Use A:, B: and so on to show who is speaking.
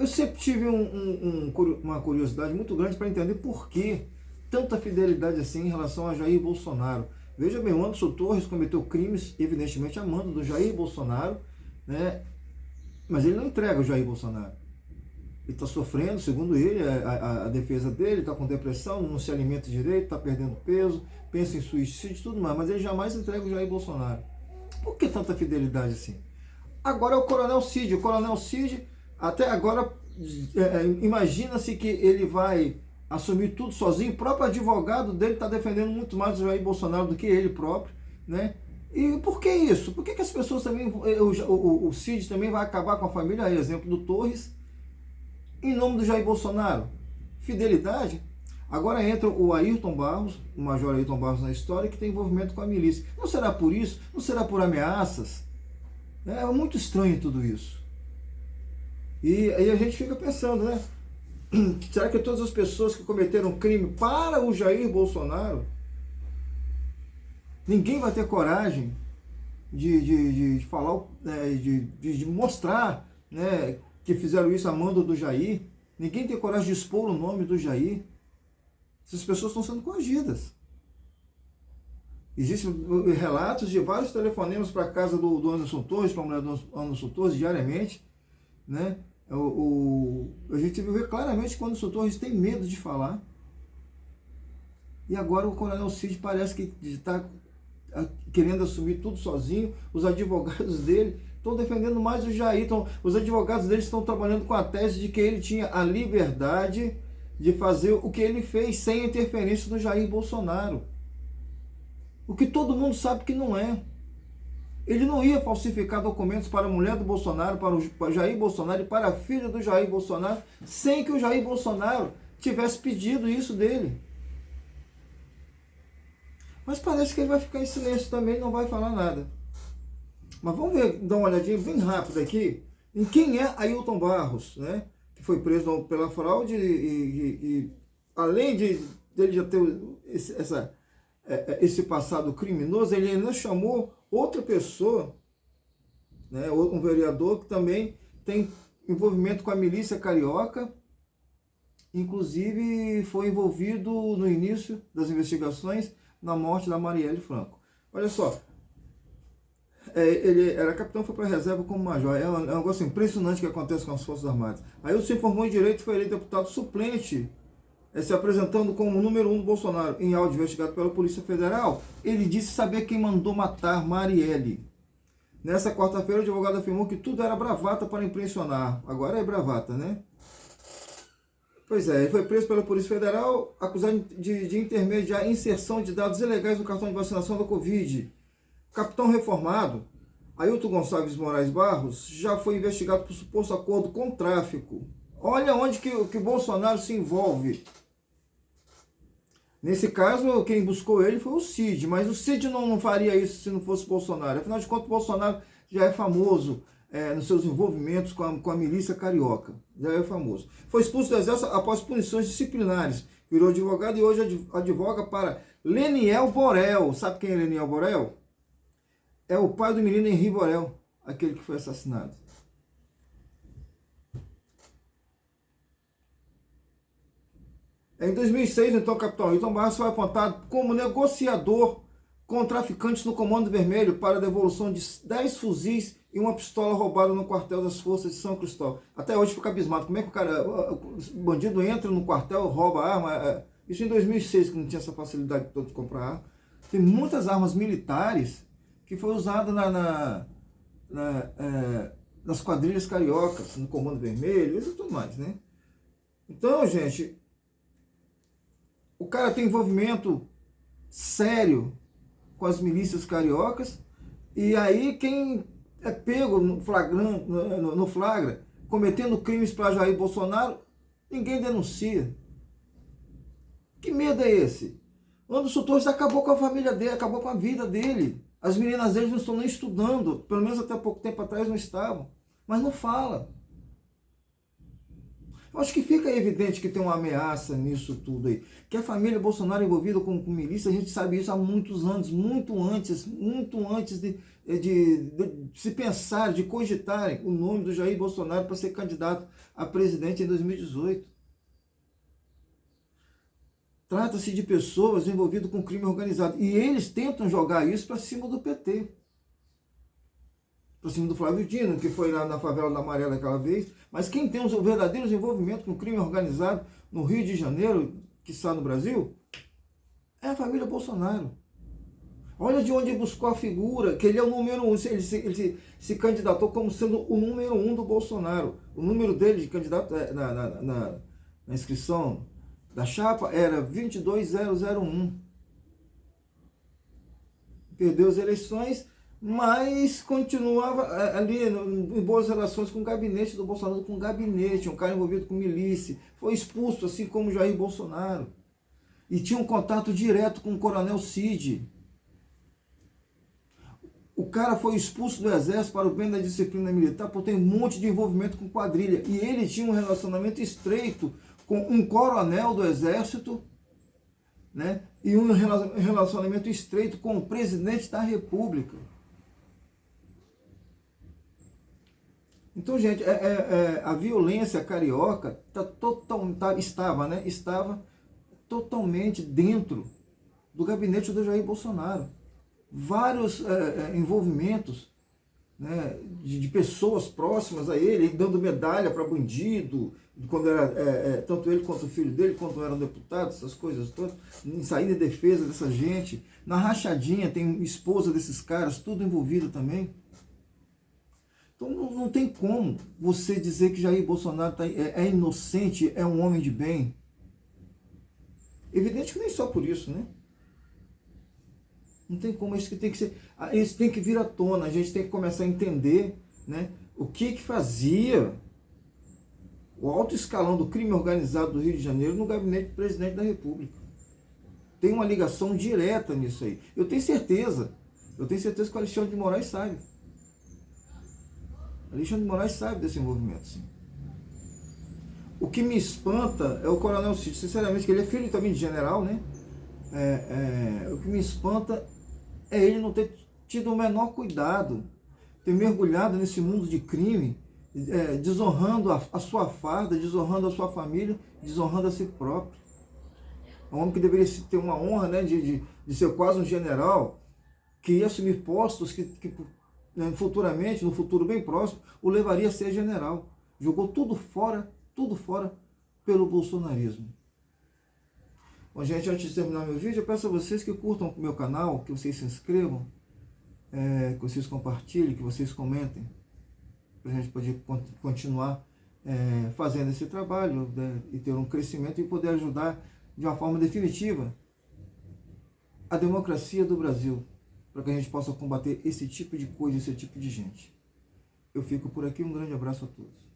A: Eu sempre tive uma curiosidade muito grande para entender por que tanta fidelidade assim em relação a Jair Bolsonaro. Veja bem, o Anderson Torres cometeu crimes, evidentemente, a mando do Jair Bolsonaro, né? Mas ele não entrega o Jair Bolsonaro. Ele está sofrendo, segundo ele, a defesa dele, está com depressão, não se alimenta direito, está perdendo peso, pensa em suicídio e tudo mais, mas ele jamais entrega o Jair Bolsonaro. Por que tanta fidelidade assim? Agora é o Coronel Cid. O Coronel Cid, até agora, imagina-se que ele vai assumir tudo sozinho. O próprio advogado dele está defendendo muito mais o Jair Bolsonaro do que ele próprio, né? E por que isso? Por que as pessoas também, o Cid também vai acabar com a família, a exemplo do Torres, em nome do Jair Bolsonaro? Fidelidade? Agora entra o Ayrton Barros, o Major Ayrton Barros na história, que tem envolvimento com a milícia. Não será por isso? Não será por ameaças? É muito estranho tudo isso. E aí a gente fica pensando, né? Será que todas as pessoas que cometeram crime para o Jair Bolsonaro, ninguém vai ter coragem de falar, de mostrar, né, que fizeram isso a mando do Jair? Ninguém tem coragem de expor o nome do Jair? Essas pessoas estão sendo coagidas. Existem relatos de vários telefonemas para a casa do Anderson Torres, para a mulher do Anderson Torres, diariamente, né? A gente vê claramente que o Anderson Torres tem medo de falar. E agora o Coronel Cid parece que está querendo assumir tudo sozinho. Os advogados dele estão defendendo mais o Jair. Os advogados dele estão trabalhando com a tese de que ele tinha a liberdade de fazer o que ele fez sem interferência do Jair Bolsonaro. O que todo mundo sabe que não é. Ele não ia falsificar documentos para a mulher do Bolsonaro, para o Jair Bolsonaro e para a filha do Jair Bolsonaro, sem que o Jair Bolsonaro tivesse pedido isso dele. Mas parece que ele vai ficar em silêncio também, não vai falar nada. Mas vamos ver, dar uma olhadinha bem rápida aqui, em quem é Ayrton Barros, né? Que foi preso pela fraude e além de ele já ter esse passado criminoso, ele ainda chamou outra pessoa, né, um vereador que também tem envolvimento com a milícia carioca, inclusive foi envolvido no início das investigações na morte da Marielle Franco. Olha só, ele era capitão, foi para a reserva como major. É um negócio impressionante que acontece com as Forças Armadas. Aí ele se formou em Direito e foi eleito deputado suplente, se apresentando como número 1 do Bolsonaro. Em áudio investigado pela Polícia Federal, ele disse saber quem mandou matar Marielle. Nessa quarta-feira, o advogado afirmou que tudo era bravata para impressionar. Agora é bravata, né? Pois é, ele foi preso pela Polícia Federal, acusado de intermediar inserção de dados ilegais no cartão de vacinação da Covid. O capitão reformado, Ailton Gonçalves Moraes Barros, já foi investigado por suposto acordo com tráfico. Olha onde que o Bolsonaro se envolve. Nesse caso, quem buscou ele foi o Cid, mas o Cid não faria isso se não fosse Bolsonaro. Afinal de contas, o Bolsonaro já é famoso nos seus envolvimentos com a milícia carioca. Já é famoso. Foi expulso do exército após punições disciplinares. Virou advogado e hoje advoga para Leniel Borel. Sabe quem é Leniel Borel? É o pai do menino Henri Borel, aquele que foi assassinado. Em 2006, então, o capitão Ayrton Barros foi apontado como negociador com traficantes no Comando Vermelho para a devolução de 10 fuzis e uma pistola roubada no quartel das Forças de São Cristóvão. Até hoje fica abismado. Como é que o bandido entra no quartel, rouba a arma? Isso em 2006, que não tinha essa facilidade toda de comprar arma. Tem muitas armas militares que foi usada nas quadrilhas cariocas, no Comando Vermelho e tudo mais, né? Então, gente, o cara tem envolvimento sério com as milícias cariocas, e aí quem é pego no flagra, cometendo crimes para Jair Bolsonaro, ninguém denuncia. Que medo é esse? O Anderson Torres acabou com a família dele, acabou com a vida dele. As meninas deles não estão nem estudando, pelo menos até pouco tempo atrás não estavam, mas não fala. Eu acho que fica evidente que tem uma ameaça nisso tudo aí. Que a família Bolsonaro é envolvida com milícia, a gente sabe isso há muitos anos, muito antes de se pensar, de cogitarem o nome do Jair Bolsonaro para ser candidato a presidente em 2018. Trata-se de pessoas envolvidas com crime organizado. E eles tentam jogar isso para cima do PT. Para cima do Flávio Dino, que foi lá na favela da Amarela aquela vez. Mas quem tem os verdadeiros envolvimentos com crime organizado no Rio de Janeiro, que está no Brasil, é a família Bolsonaro. Olha de onde buscou a figura, que ele é o número 1. Ele se candidatou como sendo o número 1 do Bolsonaro. O número dele de candidato na inscrição da chapa era 22001. Perdeu as eleições, mas continuava ali em boas relações com o gabinete do Bolsonaro, com o gabinete, um cara envolvido com milícia. Foi expulso, assim como Jair Bolsonaro. E tinha um contato direto com o coronel Cid. O cara foi expulso do exército para o bem da disciplina militar por ter um monte de envolvimento com quadrilha. E ele tinha um relacionamento estreito com um coronel do exército, né? E um relacionamento estreito com o presidente da República. Então, gente, a violência carioca estava totalmente dentro do gabinete do Jair Bolsonaro. Vários envolvimentos, né, de pessoas próximas a ele dando medalha para bandido, quando era tanto ele quanto o filho dele, quando eram deputados, essas coisas todas, em saída em defesa dessa gente. Na rachadinha tem esposa desses caras, tudo envolvido também. Então não tem como você dizer que Jair Bolsonaro é inocente, é um homem de bem. Evidente que nem só por isso, né? Não tem como, isso tem que vir à tona, a gente tem que começar a entender, né, o que fazia o alto escalão do crime organizado do Rio de Janeiro no gabinete do presidente da República. Tem uma ligação direta nisso aí. Eu tenho certeza que o Alexandre de Moraes sabe. Alexandre de Moraes sabe desse envolvimento, sim. O que me espanta é o coronel Cid, sinceramente, que ele é filho também de general, né? O que me espanta é ele não ter tido o menor cuidado, ter mergulhado nesse mundo de crime, desonrando a sua farda, desonrando a sua família, desonrando a si próprio. É um homem que deveria ter uma honra, né, de ser quase um general, que ia assumir postos que né, futuramente, no futuro bem próximo, o levaria a ser general. Jogou tudo fora pelo bolsonarismo. Bom, gente, antes de terminar meu vídeo, eu peço a vocês que curtam o meu canal, que vocês se inscrevam, que vocês compartilhem, que vocês comentem, para a gente poder continuar fazendo esse trabalho, né, e ter um crescimento e poder ajudar de uma forma definitiva a democracia do Brasil, para que a gente possa combater esse tipo de coisa, esse tipo de gente. Eu fico por aqui, um grande abraço a todos.